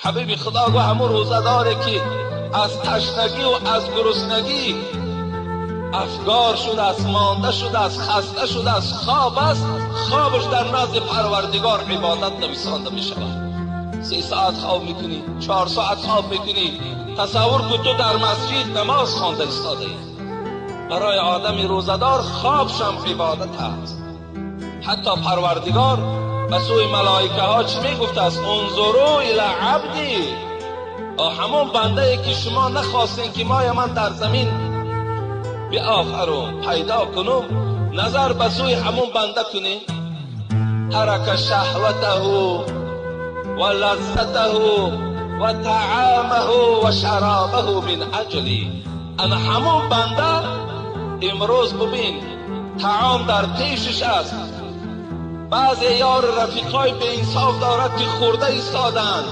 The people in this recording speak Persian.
حبیب خدا گو همون روزه داره که از تشنگی و از گرسنگی افگار شده است، مانده شده است، خسته شده است، خواب است، خوابش در نزد پروردگار عبادت نویسانده می شود. 3 ساعت خواب میکنی، 4 ساعت خواب میکنی. تصور کن تو در مسجد نماز خوانده ایستاده ای. برای آدمی روزدار خوابشم عبادت است. حتی پروردگار به سوی ملائکه ها چی میگفته است؟ انظروا الی عبدی، همون بنده ای که شما نخواستین که مای من در زمین بیافرم پیدا کنم، نظر به سوی همون بنده کنی. ترک شهوته و لذته و طعامه و شرابه من اجلی. انا همون بنده امروز ببین طعام در پیشش است، بعضی یار رفیقای به انصاف دارد که خورده ایستادند،